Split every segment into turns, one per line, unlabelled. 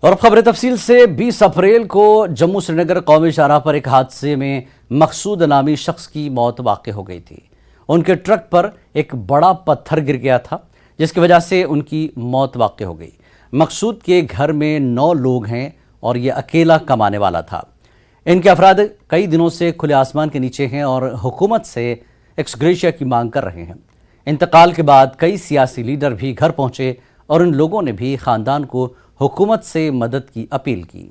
और अब खबर तफसील से 20 अप्रैल को जम्मू श्रीनगर कौमी शाहराह पर एक हादसे में मकसूद नामी शख्स की मौत वाक़ हो गई थी। उनके ट्रक पर एक बड़ा पत्थर गिर गया था जिसकी वजह से उनकी मौत वाक़ हो गई। मकसूद के घर में 9 लोग हैं और ये अकेला कमाने वाला था। इनके अफराद कई दिनों से खुले आसमान के नीचे हैं और हुकूमत से एक्सग्रेशिया की मांग कर रहे हैं। इंतकाल के बाद कई सियासी लीडर भी घर पहुंचे और इन लोगों ने भी ख़ानदान को हुकूमत से मदद की अपील की।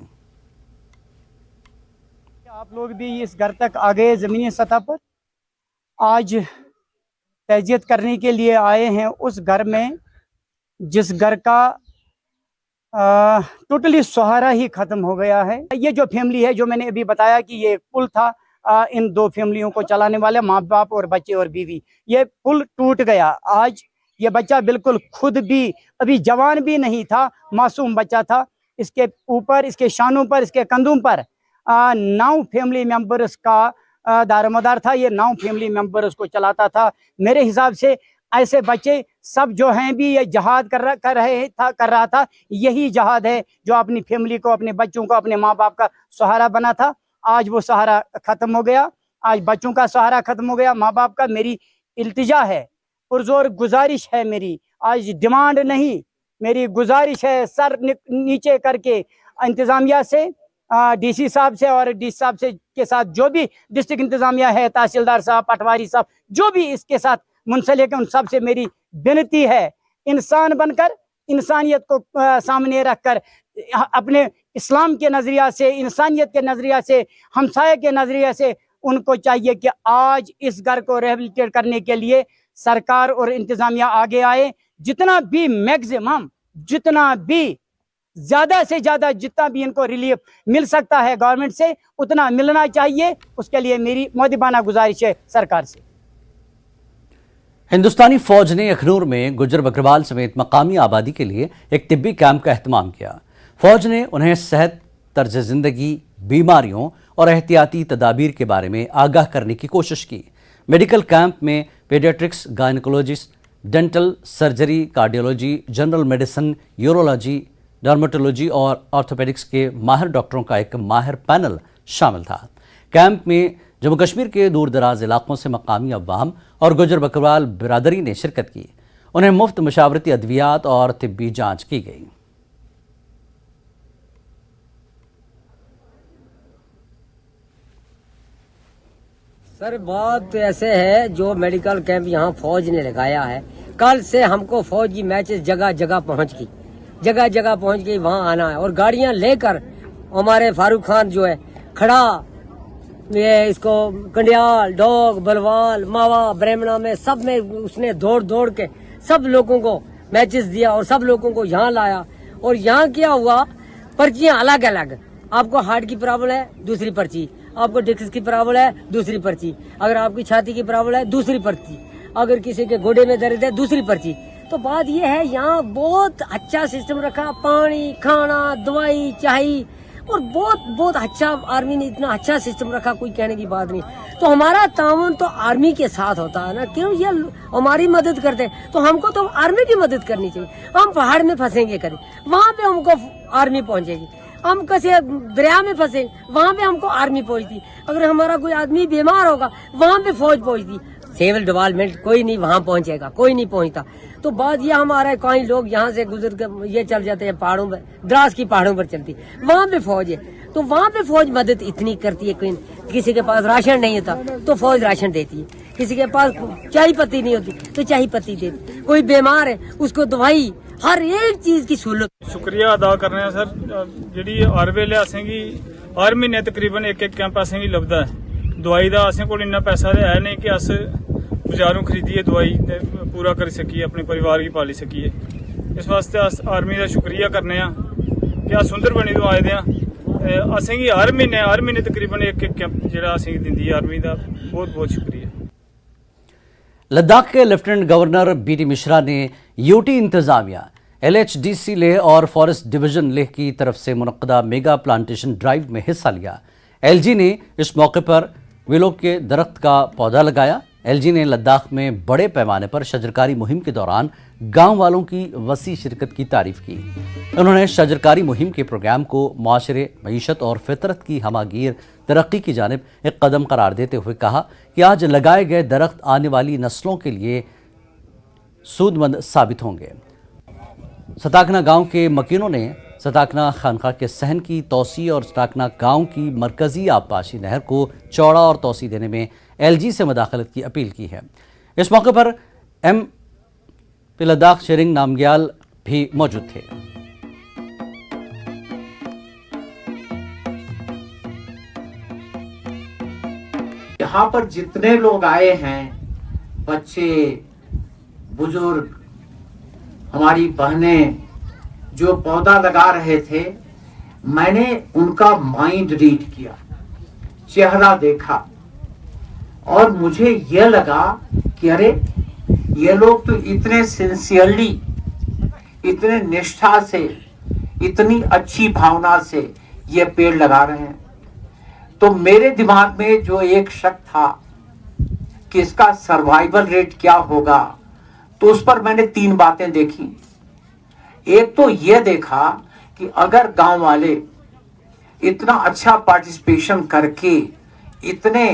आप लोग भी इस घर तक आ गए ज़मीनी सतह पर। आज तज़ियत करने के लिए आए हैं उस घर में जिस घर का टोटली सहारा ही ख़त्म हो गया है। ये जो फैमिली है, जो मैंने अभी बताया कि ये पुल था इन 2 फैमिलियों को चलाने वाले, माँ बाप और बच्चे और बीवी, ये पुल टूट गया। आज ये बच्चा बिल्कुल खुद भी अभी जवान भी नहीं था, मासूम बच्चा था। इसके ऊपर, इसके शानों पर, इसके कंधों पर 9 फैमिली मेंबर्स का दारोमदार था। ये 9 फैमिली मेंबर्स को चलाता था। मेरे हिसाब से ऐसे बच्चे सब जो हैं भी ये जहाद कर रहा था। यही जहाद है जो अपनी फैमिली को, अपने बच्चों को, अपने माँ बाप का सहारा बना था। आज वो सहारा ख़त्म हो गया। आज बच्चों का सहारा ख़त्म हो गया, माँ बाप का। मेरी इल्तिजा है, पुरजोर गुजारिश है मेरी, आज डिमांड नहीं, मेरी गुजारिश है, सर नीचे करके इंतज़ामिया से, डीसी साहब से और डीसी साहब से के साथ जो भी डिस्ट्रिक्ट इंतज़ामिया है, तहसीलदार साहब, पटवारी साहब, जो भी इसके साथ मुंसलिक है, उन सब से मेरी विनती है, इंसान बनकर, इंसानियत को सामने रखकर, अपने इस्लाम के नज़रिया से, इंसानियत के नज़रिया से, हमसाये के नज़रिया से उनको चाहिए कि आज इस घर को रिहेबिलिटेट करने के लिए सरकार और इंतज़ामिया आगे आए। जितना भी मैक्सिमम, जितना भी ज़्यादा से ज़्यादा, जितना भी इनको रिलीफ मिल सकता है गवर्नमेंट से, उतना मिलना चाहिए। उसके लिए मेरी मुअद्दिबाना गुजारिश है सरकार से।
हिंदुस्तानी फौज ने अखनूर में गुजर बकरवाल समेत मकामी आबादी के लिए एक तिब्बी कैंप का एहतमाम किया। फौज ने उन्हें सेहत, तर्ज ज़िंदगी, बीमारियों और एहतियाती तदाबीर के बारे में आगाह करने की कोशिश की। मेडिकल कैंप में paediatrics, gynaecologist, dental surgery, cardiology, general medicine, urology, dermatology और ऑर्थोपेडिक्स के माहिर डॉक्टरों का एक माहिर पैनल शामिल था। कैंप में जम्मू कश्मीर के दूर दराज इलाकों से मकामी अवाम और गुजर बकरवाल बिरादरी ने शिरकत की। उन्हें मुफ्त मशावरती अद्वियात और तिब्बी जांच की गई।
सर, बात ऐसे है, जो मेडिकल कैंप यहाँ फौज ने लगाया है, कल से हमको फौज की मैचेस जगह जगह पहुँच गई, वहाँ आना है और गाड़ियाँ लेकर हमारे फारूक खान जो है खड़ा, ये इसको कंडियाल, डोग, बलवाल, मावा, ब्राह्मणा में सब में उसने दौड़ दौड़ के सब लोगों को मैचेस दिया और सब लोगों को यहाँ लाया। और यहाँ क्या हुआ, पर्चियाँ अलग अलग, आपको हार्ट की प्रॉब्लम है दूसरी पर्ची, आपको डिस्क की प्रॉब्लम है दूसरी पर्ची, अगर आपकी छाती की प्रॉब्लम है दूसरी पर्ची, अगर किसी के गोडे में दर्द है दूसरी पर्ची। तो बात यह है, यहाँ बहुत अच्छा सिस्टम रखा, पानी, खाना, दवाई, चाय, और बहुत अच्छा, आर्मी ने इतना अच्छा सिस्टम रखा, कोई कहने की बात नहीं। तो हमारा ताउन तो आर्मी के साथ होता है ना, क्यों ये हमारी मदद करते हैं, तो हमको तो आर्मी की मदद करनी चाहिए। हम पहाड़ में फंसेंगे कभी, वहाँ पे हमको आर्मी पहुँचेगी। हम कैसे दरिया में फंसे, वहाँ पे हमको आर्मी पहुँचती। अगर हमारा कोई आदमी बीमार होगा, वहाँ पे फौज पहुँचती। सिविल डेवलपमेंट कोई नहीं वहाँ पहुँचेगा, कोई नहीं पहुँचता। तो बात ये हमारा, कई लोग यहाँ से गुजर कर ये चल जाते हैं पहाड़ों पर, द्रास की पहाड़ों पर चलती, वहाँ पे फौज है। तो वहाँ पे फौज मदद इतनी करती है, कोई किसी के पास राशन नहीं होता तो फौज राशन देती है, किसी के पास चाय पत्ती नहीं होती तो चाय पत्ती देती, कोई बीमार है उसको दवाई, हर एक चीज की सहूलत।
शुक्रिया अदा करने हैं सर, जी हर वेले असेंगी हर महीने तकरीबन एक कैंप असेंगी लभदा है। दवाई का असें कोल इन्ना पैसा तो है नहीं कि अस बाजारों खरीदिए दवाई पूरा कर सकिए, अपने परिवार की पाली सकिए। इस वास्ते अस आर्मी का शुक्रिया करने कि अस सुंदरबनी तो आए दे, असेंगी हर महीने तकरीबन एक कैंप जिहड़ा असेंगी दिंदी है आर्मी का। बहुत बहुत शुक्रिया।
लद्दाख के लेफ्टिनेंट गवर्नर बीटी मिश्रा ने यूटी इंतजामिया, LHDC लेह और फॉरेस्ट डिवीजन लेह की तरफ से मुनक्कदा मेगा प्लांटेशन ड्राइव में हिस्सा लिया। LG ने इस मौके पर विलो के दरख्त का पौधा लगाया। LG ने लद्दाख में बड़े पैमाने पर शजरकारी मुहिम के दौरान गांव वालों की वसी शिरकत की तारीफ की। उन्होंने शजरकारी मुहिम के प्रोग्राम को माशरे, मईशत और फितरत की हमागीर तरक्की की जानिब एक कदम करार देते हुए कहा कि आज लगाए गए दरख्त आने वाली नस्लों के लिए सूदमंद साबित होंगे। सताकना गांव के मकीनों ने सताकना खानका के सहन की तोसी और सताकना गांव की मरकजी आबपाशी नहर को चौड़ा और तोसी देने में LG से मदाखलत की अपील की है। इस मौके पर MP लद्दाख शेरिंग नामग्याल भी मौजूद थे।
यहाँ पर जितने लोग आए हैं, बच्चे, बुजुर्ग, हमारी बहनें जो पौधा लगा रहे थे, मैंने उनका माइंड रीड किया, चेहरा देखा और मुझे यह लगा कि अरे ये लोग तो इतने सिंसियरली, इतने निष्ठा से, इतनी अच्छी भावना से ये पेड़ लगा रहे हैं। तो मेरे दिमाग में जो एक शक था कि इसका सर्वाइवल रेट क्या होगा, तो उस पर मैंने 3 बातें देखी। एक तो यह देखा कि अगर गांव वाले इतना अच्छा पार्टिसिपेशन करके, इतने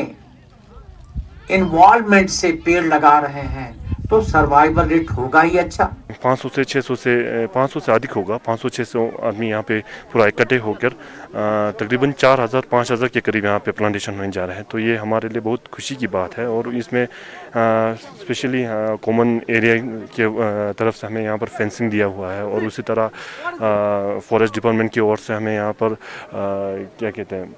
इन्वॉल्वमेंट से पेड़ लगा रहे हैं, तो सर्वाइवल रेट होगा ही अच्छा।
500 से 500 से अधिक होगा। 500-600 आदमी यहाँ पे पूरा इकट्ठे होकर तकरीबन 4000-5000 के करीब यहाँ पे प्लांटेशन होने जा रहा है। तो ये हमारे लिए बहुत खुशी की बात है और इसमें स्पेशली कॉमन एरिया के तरफ से हमें यहाँ पर फेंसिंग दिया हुआ है और उसी तरह फॉरेस्ट डिपार्टमेंट की ओर से हमें यहाँ पर क्या कहते हैं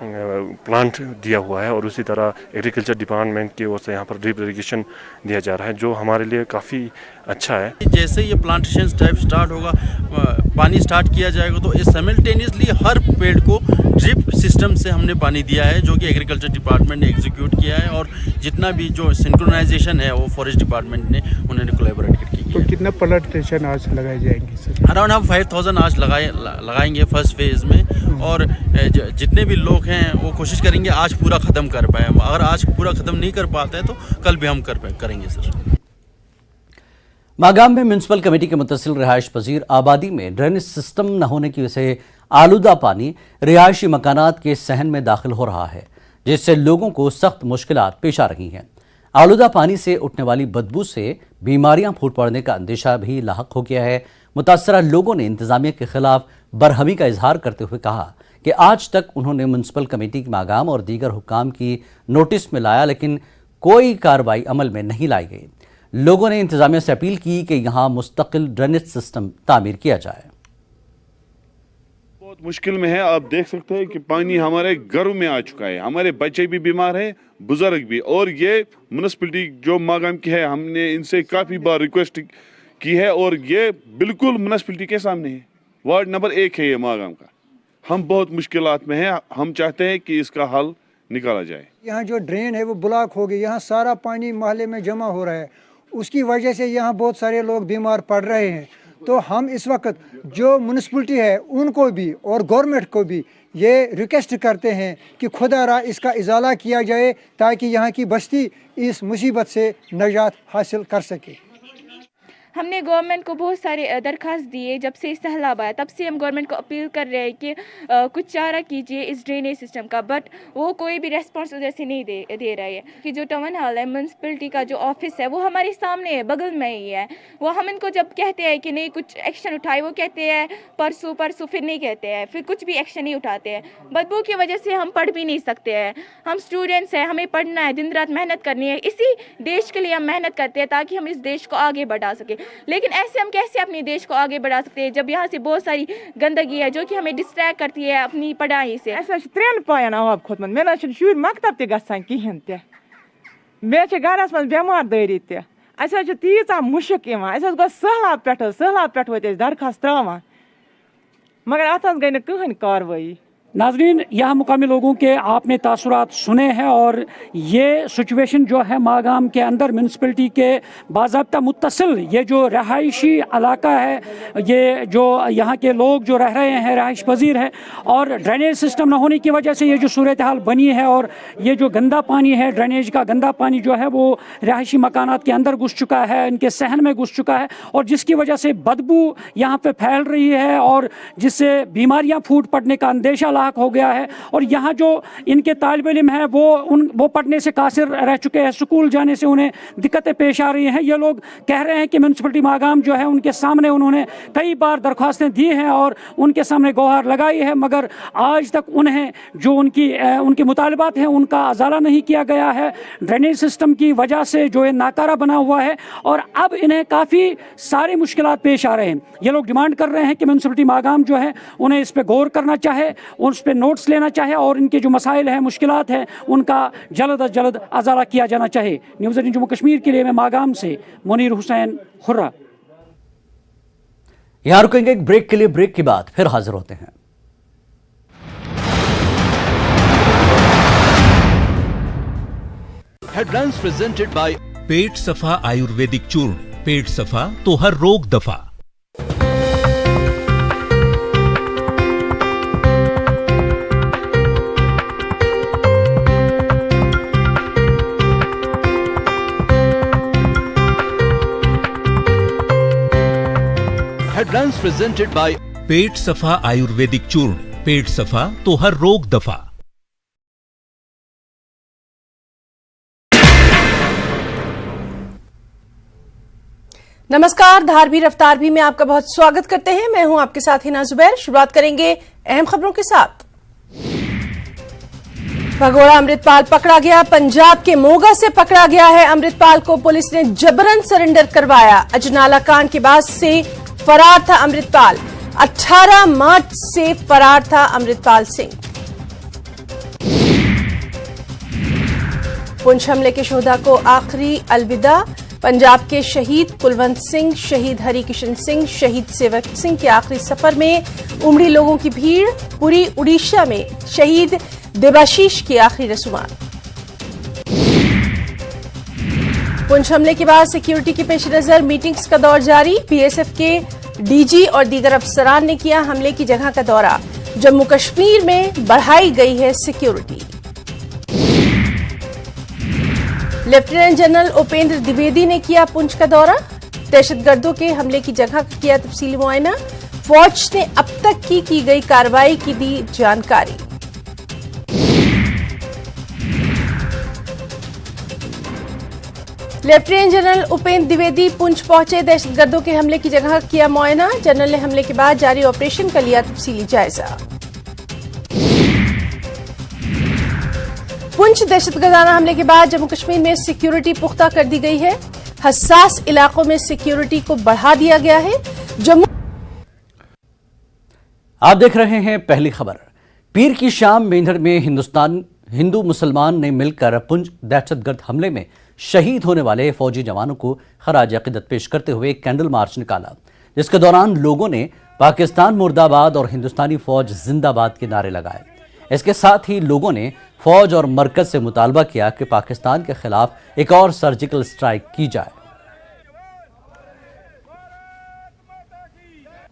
प्लांट दिया हुआ है और उसी तरह एग्रीकल्चर डिपार्टमेंट की ओर से यहाँ पर ड्रिप इरिगेशन दिया जा रहा है, जो हमारे लिए काफ़ी अच्छा है।
जैसे ये प्लांटेशन टाइप स्टार्ट होगा, पानी स्टार्ट किया जाएगा, तो इस साइमल्टेनियसली हर पेड़ को ड्रिप सिस्टम से हमने पानी दिया है, जो कि एग्रीकल्चर डिपार्टमेंट ने एग्जीक्यूट किया है और जितना भी जो सिंक्रोनाइजेशन है वो फॉरेस्ट डिपार्टमेंट ने उन्होंने कोलैबोरेट करके किया।
तो कितना प्लांटेशन आज लगाए जाएंगे सर?
अराउंड हम 5000 आज लगाएंगे फर्स्ट फेज में और जितने भी लोग हैं वो कोशिश करेंगे आज पूरा ख़त्म कर पाए। अगर आज पूरा ख़त्म नहीं कर पाते हैं तो कल भी हम करेंगे सर।
मागाम में म्यूनसिपल कमेटी के मुतसिल रिहाइश पजीर आबादी में ड्रेनेज सिस्टम न होने की वजह से आलूदा पानी रिहायशी मकानात के सहन में दाखिल हो रहा है, जिससे लोगों को सख्त मुश्किलात पेश आ रही हैं। आलूदा पानी से उठने वाली बदबू से बीमारियां फूट पड़ने का अंदेशा भी लाहक हो गया है। मुतासरा लोगों ने इंतजामिया के खिलाफ बरहमी का इजहार करते हुए कहा कि आज तक उन्होंने म्यूनसिपल कमेटी के मागाम और दीगर हुक्काम की नोटिस में लाया, लेकिन कोई कार्रवाई अमल में नहीं लाई गई। लोगों ने इंतजामिया से अपील की कि यहाँ मुस्तकिल ड्रेनेज सिस्टम तामीर किया जाए।
बहुत मुश्किल में है, आप देख सकते हैं कि पानी हमारे घरों में आ चुका है, हमारे बच्चे भी बीमार हैं, बुजुर्ग भी। और ये म्यूनसिपलिटी जो मागाम की है, हमने इनसे काफ़ी बार रिक्वेस्ट की है और ये बिल्कुल म्यूनसिपलिटी के सामने है, वार्ड नंबर 1 है ये मागाम का। हम बहुत मुश्किलात में हैं, हम चाहते हैं कि इसका हल निकाला जाए।
यहाँ जो ड्रेन है वो ब्लॉक हो गई, यहाँ सारा पानी मोहल्ले में जमा हो रहा है, उसकी वजह से यहाँ बहुत सारे लोग बीमार पड़ रहे हैं। तो हम इस वक्त जो म्यूनसिपलिटी है उनको भी और गवर्नमेंट को भी ये रिक्वेस्ट करते हैं कि खुदारा इसका इजाला किया जाए ताकि यहाँ की बस्ती इस मुसीबत से निजात हासिल कर सके।
हमने गवर्नमेंट को बहुत सारे दरख्वास्त दिए, जब से सैलाब आया तब से हम गवर्नमेंट को अपील कर रहे हैं कि कुछ चारा कीजिए इस ड्रेनेज सिस्टम का, बट वो कोई भी रेस्पॉन्स उधर से नहीं दे रहा है। कि जो टाउन हॉल है, म्यूनसिपलिटी का जो ऑफिस है वो हमारे सामने है, बगल में ही है। वो हम इनको जब कहते हैं कि नहीं कुछ एक्शन उठाए, वो कहते हैं परसों फिर नहीं कहते हैं, फिर कुछ भी एक्शन नहीं उठाते हैं। बदबू की वजह से हम पढ़ भी नहीं सकते हैं। हम स्टूडेंट्स हैं, हमें पढ़ना है, दिन रात मेहनत करनी है, इसी देश के लिए हम मेहनत करते हैं ताकि हम इस देश को आगे बढ़ा सकें। लेकिन ऐसे हम कैसे अपने देश को आगे बढ़ा सकते हैं जब यहाँ से बहुत सारी गंदगी है जो कि हमें डिस्ट्रैक्ट करती है अपनी पढ़ाई से।
त्रेन पायन आब खोतमत, मे शुर मकतब ते गसान कहें ते, मे गरस मज बेमारदारी ते, तीचा मुश्क सहलाब पे दरखास्त त्रावान, मगर अत गई न कहीं कार्रवाई।
नाजरीन, यहाँ मुकामी लोगों के आपने तासुरात सुने हैं और ये सिचुएशन जो है मागाम के अंदर म्यूनसिपलिटी के बाज़ाब्ता मुत्तसिल ये जो रहायशी इलाका है, ये जो यहाँ के लोग जो रह रहे हैं रहायश पजीर है, और ड्रेनेज सिस्टम न होने की वजह से ये जो सूरत हाल बनी है और ये जो गंदा पानी है, ड्रेनेज का गंदा पानी जो है वो रहायशी मकानात के अंदर घुस चुका है, इनके सहन में घुस चुका है, और जिसकी वजह से बदबू यहाँ पे फैल रही है और जिससे बीमारियाँ फूट पड़ने का अंदेशा हो गया है। और यहाँ जो इनके तालिब इल्म हैं वो पढ़ने से कासिर रह चुके हैं, स्कूल जाने से उन्हें दिक्कतें पेश आ रही हैं। ये लोग कह रहे हैं कि म्यूनसिपलिटी मागाम जो है उनके सामने उन्होंने कई बार दरख्वास्तें दी हैं और उनके सामने गुहार लगाई है, मगर आज तक उन्हें जो उनके मुतालबात हैं उनका अजाला नहीं किया गया है। ड्रेनेज सिस्टम की वजह से जो है नाकारा बना हुआ है और अब इन्हें काफ़ी सारी मुश्किलात पेश आ रहे हैं। ये लोग डिमांड कर रहे हैं कि म्यूनसिपलिटी मागाम जो है उन्हें इस पर गौर करना चाहे, उस पर नोट्स लेना चाहे और इनके जो मसाइल हैं, मुश्किलात हैं, उनका जल्द अज जल्द अजाला किया जाना चाहिए। न्यूज़ 18 जम्मू कश्मीर के लिए मैं मागाम से मुनीर हुसैन खुर्रा।
यहाँ रुकेंगे एक ब्रेक के लिए, ब्रेक के बाद फिर हाजिर होते हैं।
हेडलाइंस प्रेजेंटेड बाय पेट सफा आयुर्वेदिक चूर्ण। पेट सफा तो हर रोग दफा। हेडलाइंस प्रेजेंटेड बाय पेट सफा आयुर्वेदिक चूर्ण। पेट सफा तो हर रोग दफा।
नमस्कार, धारवी रफ्तार भी में आपका बहुत स्वागत करते हैं। मैं हूं आपके साथ हिना जुबैर। शुरुआत करेंगे अहम खबरों के साथ। भगोड़ा अमृतपाल पकड़ा गया। पंजाब के मोगा से पकड़ा गया है। अमृतपाल को पुलिस ने जबरन सरेंडर करवाया। अजनाला कांड के बाद से फरार था अमृतपाल। 18 मार्च से फरार था अमृतपाल सिंह। पुंछ हमले के शोधा को आखिरी अलविदा। पंजाब के शहीद कुलवंत सिंह, शहीद हरिकिशन सिंह, शहीद सेवक सिंह के आखिरी सफर में उमड़ी लोगों की भीड़। पूरी उड़ीसा में शहीद देबाशीष की आखिरी रसूमात। पुंछ हमले के बाद सिक्योरिटी के पेश नजर मीटिंग्स का दौर जारी। बीएसएफ के डीजी और दीगर अफसरान ने किया हमले की जगह का दौरा। जम्मू कश्मीर में बढ़ाई गई है security. Lieutenant general Upendra Dwivedi ने किया पुंछ का दौरा। दहशतगर्दों के हमले की जगह का किया तफसीली मुआयना। फौज ने अब तक की गई कार्रवाई की दी जानकारी। लेफ्टिनेंट जनरल उपेंद्र द्विवेदी पुंछ पहुंचे। दहशतगर्दों के हमले की जगह किया मुआयना। जनरल ने हमले के बाद जारी ऑपरेशन का लिया तफसीली जायजा। पुंछ दहशतगर्दाना हमले के बाद जम्मू कश्मीर में सिक्योरिटी पुख्ता कर दी गई है। हसास इलाकों में सिक्योरिटी को बढ़ा दिया गया है। जम्मू
आप देख रहे हैं पहली खबर। पीर की शाम मेंढर में हिंदू मुसलमान ने मिलकर पुंछ दहशतगर्द हमले में शहीद होने वाले फौजी जवानों को खराज अकीदत पेश करते हुए एक कैंडल मार्च निकाला, जिसके दौरान लोगों ने पाकिस्तान मुर्दाबाद और हिंदुस्तानी फौज जिंदाबाद के नारे लगाए। इसके साथ ही लोगों ने फौज और मरकज से मुतालबा किया कि पाकिस्तान के खिलाफ एक और सर्जिकल स्ट्राइक की जाए।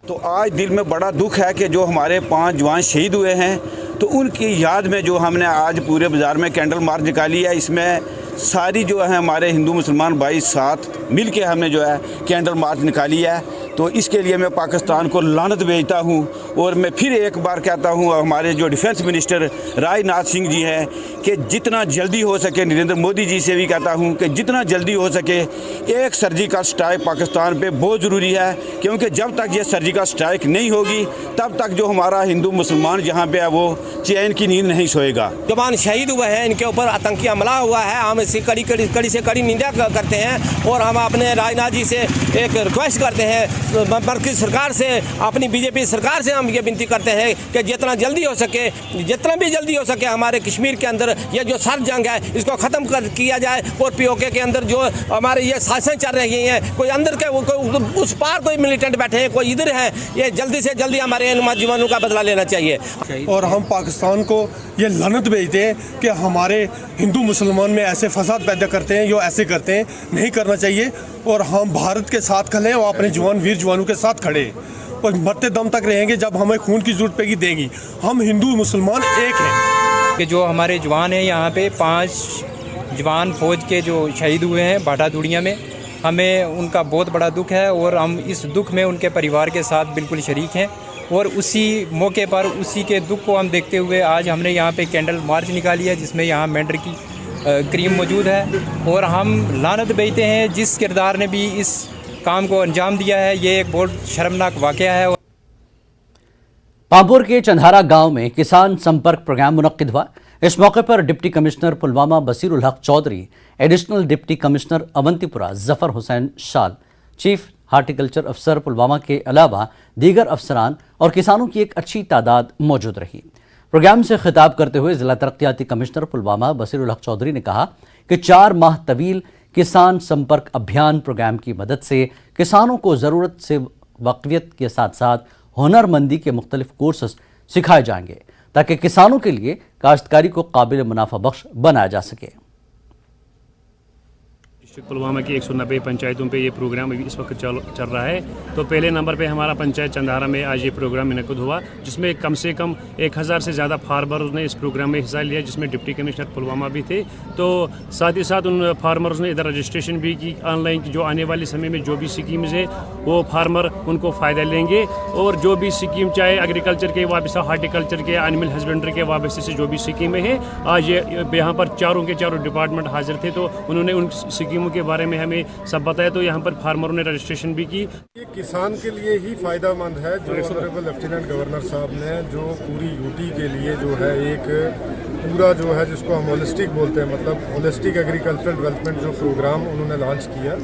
तो आज दिल में बड़ा दुख है कि जो हमारे 5 जवान शहीद हुए हैं, तो उनकी याद में जो हमने आज पूरे बाज़ार में कैंडल मार्च निकाली है, इसमें सारी जो है हमारे हिंदू मुसलमान भाई साथ मिल के हमने जो है कैंडल मार्च निकाली है। तो इसके लिए मैं पाकिस्तान को लानत भेजता हूं और मैं फिर एक बार कहता हूं हमारे जो डिफेंस मिनिस्टर राजनाथ सिंह जी हैं कि जितना जल्दी हो सके, नरेंद्र मोदी जी से भी कहता हूं कि जितना जल्दी हो सके एक सर्जिकल स्ट्राइक पाकिस्तान पे बहुत ज़रूरी है, क्योंकि जब तक ये सर्जिकल स्ट्राइक नहीं होगी तब तक जो हमारा हिंदू मुसलमान जहाँ पे है वो चैन की नींद नहीं सोएगा।
जवान शहीद हुए हैं, इनके ऊपर आतंकी हमला हुआ है। हम इसकी कड़ी से कड़ी निंदा करते हैं और हम अपने राजनाथ जी से एक रिक्वेस्ट करते हैं मरकज़ी सरकार से, अपनी बीजेपी सरकार से हम ये विनती करते हैं कि जितना भी जल्दी हो सके हमारे कश्मीर के अंदर ये जो सर जंग है इसको ख़त्म किया जाए, और पीओके के अंदर जो हमारे ये साजिशें चल रही हैं, कोई अंदर के उस पार कोई मिलिटेंट बैठे हैं, कोई इधर है, ये जल्दी से जल्दी हमारे नौजवानों का बदला लेना चाहिए।
और हम पाकिस्तान को ये लानत भेजते हैं कि हमारे हिंदू मुसलमान में ऐसे फसाद पैदा करते हैं, जो ऐसे करते हैं, नहीं करना चाहिए। और हम भारत के साथ खड़े हैं और अपने जवान वीर जवानों के साथ खड़े हैं और मरते दम तक रहेंगे। जब हमें खून की जरूरत पेगी देंगी। हम हिंदू मुसलमान एक हैं।
कि जो हमारे जवान हैं यहाँ पे 5 जवान फौज के जो शहीद हुए हैं भाटा दुड़िया में, हमें उनका बहुत बड़ा दुख है और हम इस दुख में उनके परिवार के साथ बिल्कुल शरीक हैं। और उसी मौके पर उसी के दुख को हम देखते हुए आज हमने यहाँ पे कैंडल मार्च निकाली है, जिसमें यहाँ मेंढर की क्रीम मौजूद है। और हम लानत भेजते हैं जिस किरदार ने भी इस काम को अंजाम दिया है, ये एक बहुत शर्मनाक वाक़या है।
पांपोर के चंधारा गांव में किसान संपर्क प्रोग्राम मुनक्किद हुआ। इस मौके पर deputy commissioner Pulwama Basirul Haq Chaudhary, additional deputy commissioner Awantipora Zafar Hussain Shal, chief horticulture अफसर पुलवामा के अलावा दीगर अफसरान और किसानों की एक अच्छी तादाद मौजूद रही। प्रोग्राम से खिताब करते हुए जिला तरक्याती कमिश्नर पुलवामा बसीरुल हक चौधरी ने कहा कि 4 माह तवील किसान संपर्क अभियान प्रोग्राम की मदद से किसानों को ज़रूरत से वाकफियत के साथ साथ हुनरमंदी के मुख्तलिफ कोर्सेस सिखाए जाएंगे ताकि किसानों के लिए काश्तकारी को काबिल मुनाफा बख्श बनाया जा सके।
पुलवामा की 190 पंचायतों पे ये प्रोग्राम इस वक्त चल रहा है। तो पहले नंबर पे हमारा पंचायत चंदारा में आज ये प्रोग्राम मुनक्किद हुआ, जिसमें कम से कम 1000 से ज़्यादा फार्मर्स ने इस प्रोग्राम में हिस्सा लिया, जिसमें डिप्टी कमिश्नर पुलवामा भी थे। तो साथ ही साथ उन फार्मर्स ने इधर रजिस्ट्रेशन भी की ऑनलाइन, जो आने वाले समय में जो भी स्कीम्स है वो फार्मर उनको फ़ायदा लेंगे। और जो भी स्कीम चाहे एग्रीकल्चर के वाबस्ता, हार्टिकल्चर के, एनिमल हस्बेंड्री के वाबस्ते से जो भी स्कीमें हैं, आज यहाँ पर चारों के चारों डिपार्टमेंट हाजिर थे। तो उन्होंने उन स्कीमों के बारे में हमें सब बताया। तो यहाँ पर फार्मरों ने रजिस्ट्रेशन भी की।
ये किसान के लिए ही फ़ायदेमंद है, जो ऑनरेबल लेफ्टिनेंट गवर्नर साहब ने जो पूरी यूटी के लिए जो है एक पूरा जो है जिसको हम होलिस्टिक बोलते हैं, मतलब होलिस्टिक एग्रीकल्चरल डेवलपमेंट जो प्रोग्राम उन्होंने लॉन्च किया,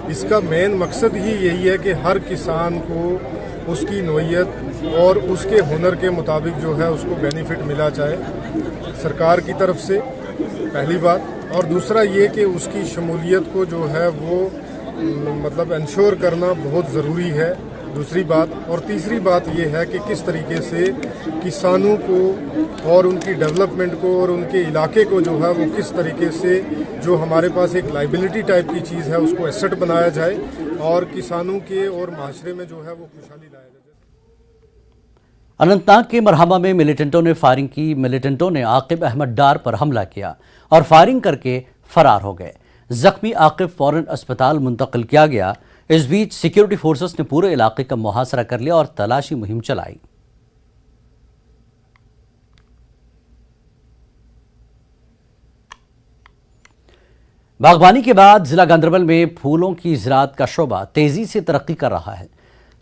इसका मेन मकसद ही यही है कि हर किसान को उसकी नोयत और उसके हुनर के मुताबिक जो है उसको बेनिफिट मिला चाहे सरकार की तरफ से, पहली बात। और दूसरा ये कि उसकी शमूलियत को जो है वो मतलब इंश्योर करना बहुत ज़रूरी है, दूसरी बात। और तीसरी बात ये है कि किस तरीके से किसानों को और उनकी डेवलपमेंट को और उनके इलाके को जो है वो किस तरीके से जो हमारे पास एक लाइबिलिटी टाइप की चीज़ है उसको एसेट बनाया जाए और किसानों के और माशरे में जो है वो खुशहाली लाया जाए।
अनंतनाग के मरहबा में मिलिटेंटों ने फायरिंग की। मिलिटेंटों ने आकिब अहमद डार पर हमला किया और फायरिंग करके फरार हो गए। जख्मी आकिब फौरन अस्पताल मुंतकिल किया गया। इस बीच सिक्योरिटी फोर्सेस ने पूरे इलाके का मुहासरा कर लिया और तलाशी मुहिम चलाई। बागबानी के बाद जिला गांदरबल में फूलों की ज़राअत का शोबा तेजी से तरक्की कर रहा है।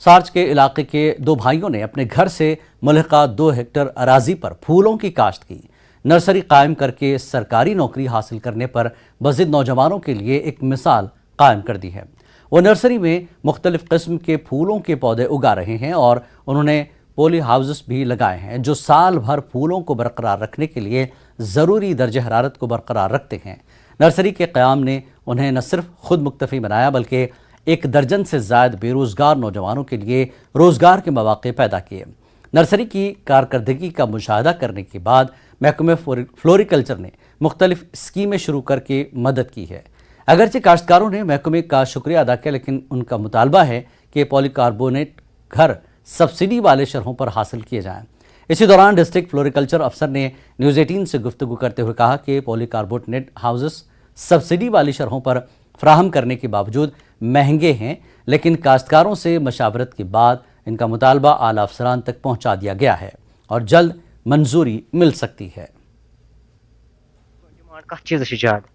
सार्च के इलाके के 2 भाइयों ने अपने घर से मुल्हका 2 हेक्टर अराजी पर फूलों की काश्त की। नर्सरी कायम करके सरकारी नौकरी हासिल करने पर मज़ीद नौजवानों के लिए एक मिसाल कायम कर दी है। वो नर्सरी में मुख्तलिफ किस्म के फूलों के पौधे उगा रहे हैं और उन्होंने पोली हाउसेस भी लगाए हैं जो साल भर फूलों को बरकरार रखने के लिए ज़रूरी दर्जे हरारत को बरकरार रखते हैं। नर्सरी के क़याम ने उन्हें न सिर्फ खुद मुक्तफ़ी बनाया बल्कि 1 दर्जन से ज़ायद बेरोज़गार नौजवानों के लिए रोज़गार के मौक़े पैदा किए। नर्सरी की कारकर्दगी का मुशाहदा करने के बाद महकमे फ्लोरिकल्चर ने मुख्तलिफ स्कीमें शुरू करके मदद की है। अगरचे काश्तकारों ने महकमे का शुक्रिया अदा किया, लेकिन उनका मुतालबा है कि पॉलीकार्बोनेट घर सब्सिडी वाले शरहों पर हासिल किए जाएँ। इसी दौरान डिस्ट्रिक्ट फ्लोरिकल्चर अफसर ने न्यूज़ 18 से गुफ्तगू करते हुए कहा कि पॉलीकार्बोनेट हाउसेस सब्सिडी वाली शरहों पर फराहम करने के बावजूद महंगे हैं, लेकिन काश्तकारों से मशावरत के बाद इनका मुतालबा आला अफसरान तक पहुँचा दिया गया है और जल्द मंजूरी मिल सकती है।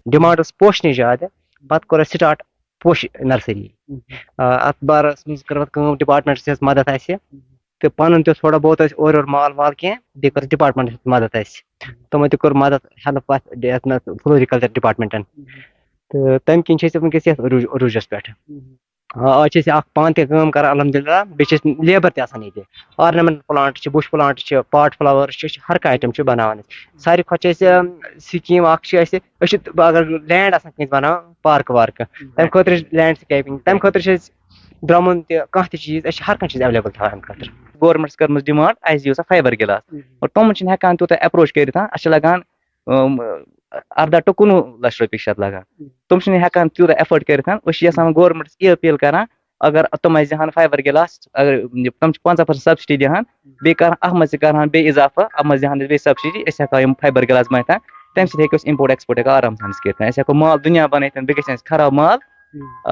डिमांड पोशने ज्यादा पत कोर स्टार्ट पोश नर्सरी अत बारस डिपार्टमेंट से मदद तो पन थोड़ा बहुत और माल वाल कह कर डिपार्टमेंट मदद तमो तक मदद हेल्प फ्लोरिकल्चर डिपार्टमेंटन तो तम किन वनस अरूजस पे आज पान तम कर अलहमदिल्ला बे लेबर ते ornament plant bush plant pot flowers हर कह आइटम बनान सारी खुद स्कीम अगर लैंड बना पार्क वार्क तम खुद लैंडस्केपिंग तम खुद द्रमुन कह चीज हर कह चीज एवेलेबल था गवर्नमेंट कर डिमांड अस दिव फाइबर गिलास और तम हेकान तूत अप्रोच कर लगान 18 to 19 लाख रुपये लगान तुम हेकान तूत एफर्ट कर गवर्नमेंट ये अपील करान अगर तुम दिहान फाइबर गिलास अगर तुम 50% सब्सिडी दिहान बे कर बे इजाफा अत दिहान बे सब्सिडी हेको फाइबर गिलास बन तम सो इम्पोर्ट एक्सपोर्ट आराम सान कर माल दुनिया बन बे खराब माल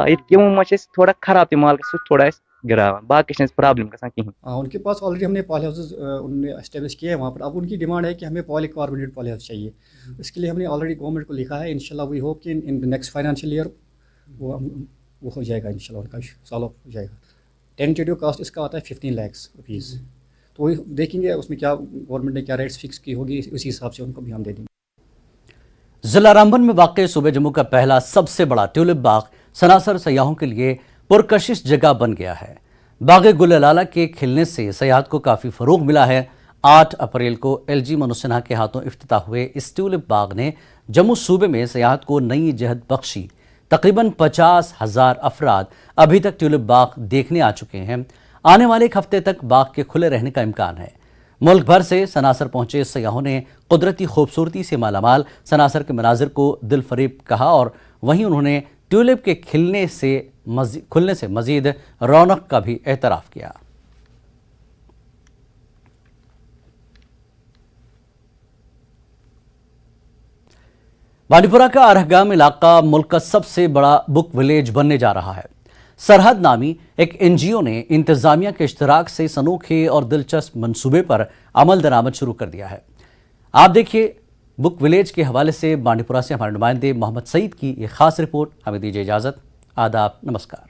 ये थोड़ा खराब माल थोड़ा गिरावान बाकी प्रॉब्लम कहीं।
उनके पास ऑलरेडी हमने पॉली हाउसेज उन्होंने एस्टेब्लिश किए हैं वहाँ पर। अब उनकी डिमांड है कि हमें पॉलीकार्बोनेट पॉली हाउस चाहिए। इसके लिए हमने ऑलरेडी गवर्नमेंट को लिखा है। इंशाल्लाह वी होप कि in the next financial year वो हो जाएगा इंशाल्लाह, उनका सॉल्व हो जाएगा। टेंटेटिव कॉस्ट इसका आता है 15 लाख रुपीज़। तो वही देखेंगे उसमें क्या गवर्नमेंट ने क्या रेट्स फिक्स की होगी, उसी हिसाब से उनको भी हम दे देंगे।
जिला रामबन में वाक़ सूबे जम्मू का पहला सबसे बड़ा ट्यूलिप बाग सनासर सयाहों के लिए पुरकशिश जगह बन गया है। बाग गुललाला के खिलने से सयाहत को काफ़ी फ़रोग मिला है। 8 अप्रैल को LG मनोज सिन्हा के हाथों इफ्तिताह हुए इस ट्यूलिप बाग ने जम्मू सूबे में सयाहत को नई जहत बख्शी। तकरीबन 50,000 अफराद अभी तक ट्यूलिप बाग देखने आ चुके हैं। आने वाले एक हफ्ते तक बाग के खुले रहने का इम्कान है। मुल्क भर से सनासर पहुंचे सयाहों ने कुदरती खूबसूरती से मालामाल सनासर के मनाजिर को दिल फरेब कहा और वहीं उन्होंने ट्यूलिप के खुलने से मजीद रौनक का भी एतराफ़ किया। बांडीपुरा का अरहगाम इलाका मुल्क का सबसे बड़ा बुक विलेज बनने जा रहा है। सरहद नामी एक NGO ने इंतजामिया के इश्तराक से इस अनोखे और दिलचस्प मंसूबे पर अमल दरामद शुरू कर दिया है। आप देखिए बुक विलेज के हवाले से बांडीपुरा से हमारे नुमाइंदे मोहम्मद सईद की ये खास रिपोर्ट। हमें दीजिए इजाज़त। आदाब, नमस्कार।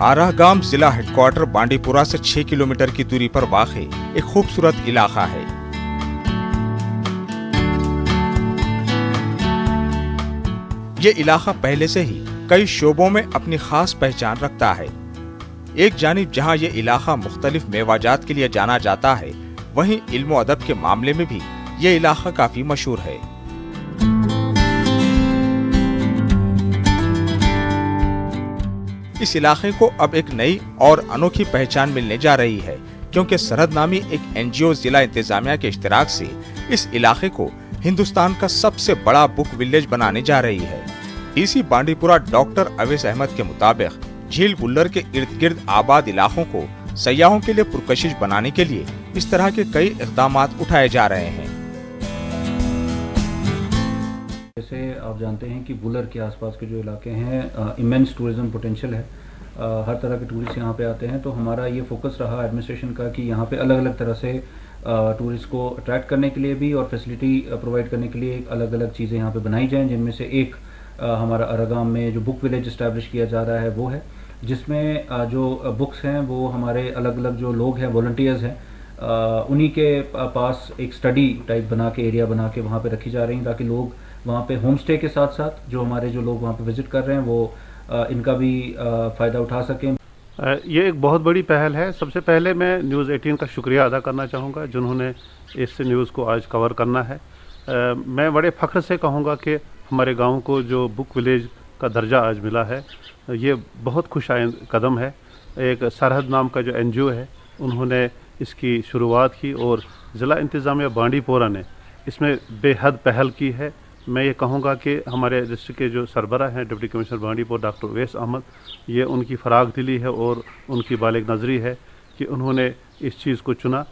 आरागाम जिला हेडक्वार्टर बांडीपुरा से 6 किलोमीटर की दूरी पर वाक़ एक खूबसूरत इलाका है। ये इलाका पहले से ही कई शोबों में अपनी खास पहचान रखता है। एक जानिब जहां ये इलाका मुख्तलिफ मेवाजात के लिए जाना जाता है, वहीं इल्म व अदब के मामले में भी ये इलाका काफी मशहूर है। इस इलाके को अब एक नई और अनोखी पहचान मिलने जा रही है, क्योंकि सरहद नामी एक NGO जिला इंतजामिया के इश्तिराक से इस इलाके को हिंदुस्तान का सबसे बड़ा बुक विलेज बनाने जा रही है। DC बांडीपुरा डॉक्टर अवैस अहमद के मुताबिक झील बुल्लर के इर्द गिर्द आबाद इलाकों को सयाहों के लिए पुरकशिश बनाने के लिए इस तरह के कई इक़दामात उठाए जा रहे हैं।
जैसे आप जानते हैं कि बुल्लर के आसपास के जो इलाके हैं इमेंस टूरिज्म पोटेंशियल है। हर तरह के टूरिस्ट यहाँ पे आते हैं। तो हमारा ये फोकस रहा एडमिनिस्ट्रेशन का कि यहाँ पे अलग अलग तरह से टूरिस्ट को अट्रैक्ट करने के लिए भी और फैसिलिटी प्रोवाइड करने के लिए अलग अलग चीज़ें यहाँ पे बनाई जाएँ, जिनमें से एक हमारा अरगाम में जो बुक विलेज इस्टेब्लिश किया जा रहा है वो है, जिसमें जो बुक्स हैं वो हमारे अलग अलग जो लोग हैं वॉलंटियर्स हैं उन्हीं के पास एक स्टडी टाइप बना के एरिया बना के वहाँ पे रखी जा रही हैं, ताकि लोग वहाँ पे होम स्टे के साथ साथ जो हमारे जो लोग वहाँ पे विज़िट कर रहे हैं वो इनका भी फ़ायदा उठा सकें।
ये एक बहुत बड़ी पहल है। सबसे पहले मैं न्यूज़ 18 का शुक्रिया अदा करना चाहूँगा जिन्होंने इस न्यूज़ को आज कवर करना है। मैं बड़े फ़ख्र से कहूँगा कि हमारे गांव को जो बुक विलेज का दर्जा आज मिला है, ये बहुत खुशाइंद कदम है। एक सरहद नाम का जो NGO है उन्होंने इसकी शुरुआत की और ज़िला इंतज़ामिया बांडीपुरा ने इसमें बेहद पहल की है। मैं ये कहूँगा कि हमारे डिस्ट्रिक्ट के जो सरबरा हैं deputy commissioner Bandipora doctor Awais Ahmad, ये उनकी फराग दिली है और उनकी बालिग नज़री है कि उन्होंने इस चीज़ को चुना।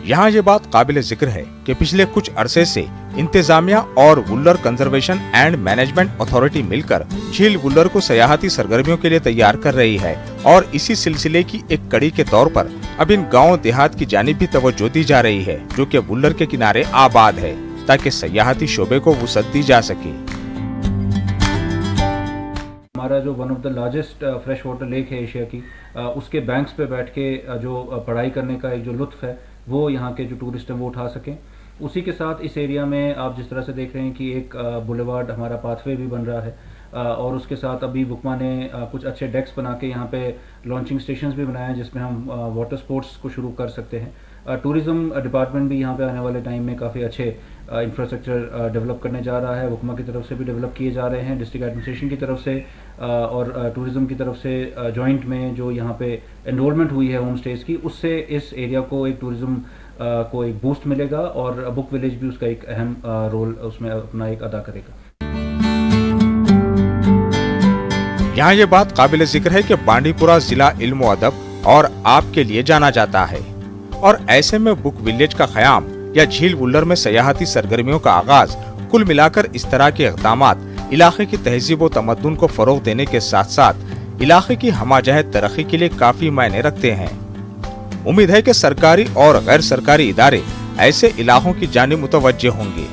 यहाँ ये बात काबिल जिक्र है कि पिछले कुछ अरसे से इंतजामिया और Wular conservation and management authority मिलकर झील वुल्लर को सयाहती सरगर्मियों के लिए तैयार कर रही है और इसी सिलसिले की एक कड़ी के तौर पर अब इन गाँव देहात की जानिब भी तवज्जो दी जा रही है, जो कि वुल्लर के किनारे आबाद है, ताकि सयाहती शोबे को वुसअत दी जा सके।
हमारा जो one of the largest fresh water lake है एशिया की, उसके बैंक्स पे बैठ के जो पढ़ाई करने का एक जो लुत्फ़ है वो यहाँ के जो टूरिस्ट हैं वो उठा सकें। उसी के साथ इस एरिया में आप जिस तरह से देख रहे हैं कि एक बुलेवार्ड हमारा पाथवे भी बन रहा है, और उसके साथ अभी वुकमा ने कुछ अच्छे डेक्स बना के यहाँ पे लॉन्चिंग स्टेशंस भी बनाए हैं जिसमें हम वाटर स्पोर्ट्स को शुरू कर सकते हैं। टूरिज़्म डिपार्टमेंट भी यहाँ पे आने वाले टाइम में काफ़ी अच्छे इंफ्रास्ट्रक्चर डेवलप करने जा रहा है। वुकमा की तरफ से भी डेवलप किए जा रहे हैं, डिस्ट्रिक्ट एडमिनिस्ट्रेशन की तरफ से और टूरिज़्म की तरफ से जॉइंट में जो यहाँ पे एनरोलमेंट हुई है होम स्टेज़ की, उससे इस एरिया को एक टूरिज़्म को एक बूस्ट मिलेगा और बुक विलेज भी उसका एक अहम रोल उसमें अपना एक अदा करेगा।
यहाँ ये बात काबिल जिक्र है कि बांडीपुरा जिला इल्म अदब और आपके लिए जाना जाता है, और ऐसे में बुक विलेज का क़याम या झील वुल्लर में सयाहती सरगर्मियों का आगाज, कुल मिलाकर इस तरह के इक़दामात इलाके की तहजीब व तमद्दुन को फ़रोग़ देने के साथ साथ इलाके की हमाजहत तरक्की के लिए काफ़ी मायने रखते हैं। उम्मीद है कि सरकारी और गैर सरकारी इदारे ऐसे इलाकों की जानिब मुतवज्जे होंगे।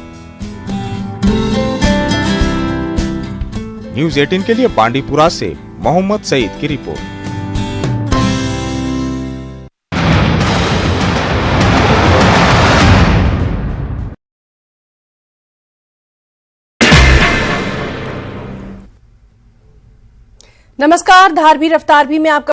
न्यूज़ 18 के लिए बांडीपुरा से मोहम्मद सईद की रिपोर्ट।
नमस्कार, धार भी रफ्तार भी में आपका